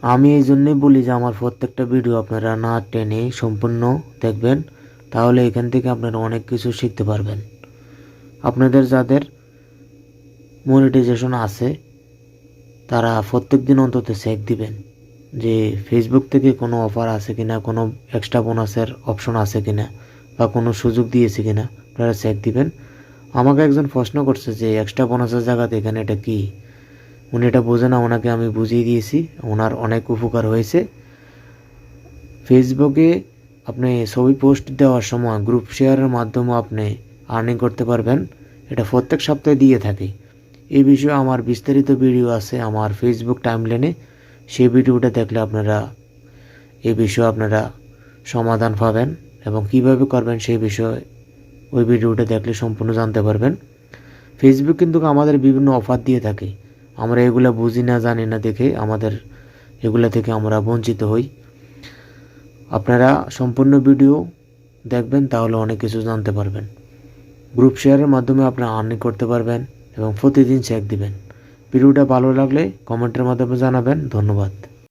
আমি এই জন্যই বলি যে আমার প্রত্যেকটা ভিডিও আপনারা না টেনে সম্পূর্ণ দেখবেন, তাহলে এখান থেকে আপনারা অনেক কিছু শিখতে পারবেন। আপনাদের যাদের মনিটাইজেশন আছে তারা প্রত্যেক দিন অন্তত চেক দিবেন যে ফেসবুক থেকে কোনো অফার আছে কিনা, কোনো এক্সট্রা বোনাসের অপশন আছে কিনা, বা কোনো সুযোগ দিয়েছে কিনা, আপনারা চেক দিবেন। আমাকে একজন প্রশ্ন করছে যে এক্সট্রা বোনাসের জায়গাতে এখানে এটা কি, উনি এটা বোঝে না, ওনাকে আমি বুঝিয়ে দিয়েছি, ওনার অনেক উপকার হয়েছে। ফেসবুকে আপনি ছবি পোস্ট দেওয়ার সময় গ্রুপ শেয়ারের মাধ্যমে আপনি আর্নিং করতে পারবেন, এটা প্রত্যেক সপ্তাহে দিয়ে থাকি। এই বিষয়ে আমার বিস্তারিত ভিডিও আছে আমার ফেসবুক টাইমলাইনে, সেই ভিডিওটা দেখলে আপনারা এই বিষয়ে আপনারা সমাধান পাবেন এবং কিভাবে করবেন সেই বিষয়ে ওই ভিডিওটা দেখলে সম্পূর্ণ জানতে পারবেন। ফেসবুক কিন্তু আমাদের বিভিন্ন অফার দিয়ে থাকে, আমরা এগুলা বুঝি না জানি না দেখে আমাদের এগুলা থেকে আমরা বঞ্চিত হই। আপনারা সম্পূর্ণ ভিডিও দেখবেন তাহলে অনেক কিছু জানতে পারবেন। গ্রুপ শেয়ারের মাধ্যমে আপনারা আর্নিং করতে পারবেন এবং প্রতিদিন চেক দিবেন। ভিডিওটা ভালো লাগলে কমেন্টের মাধ্যমে জানাবেন। ধন্যবাদ।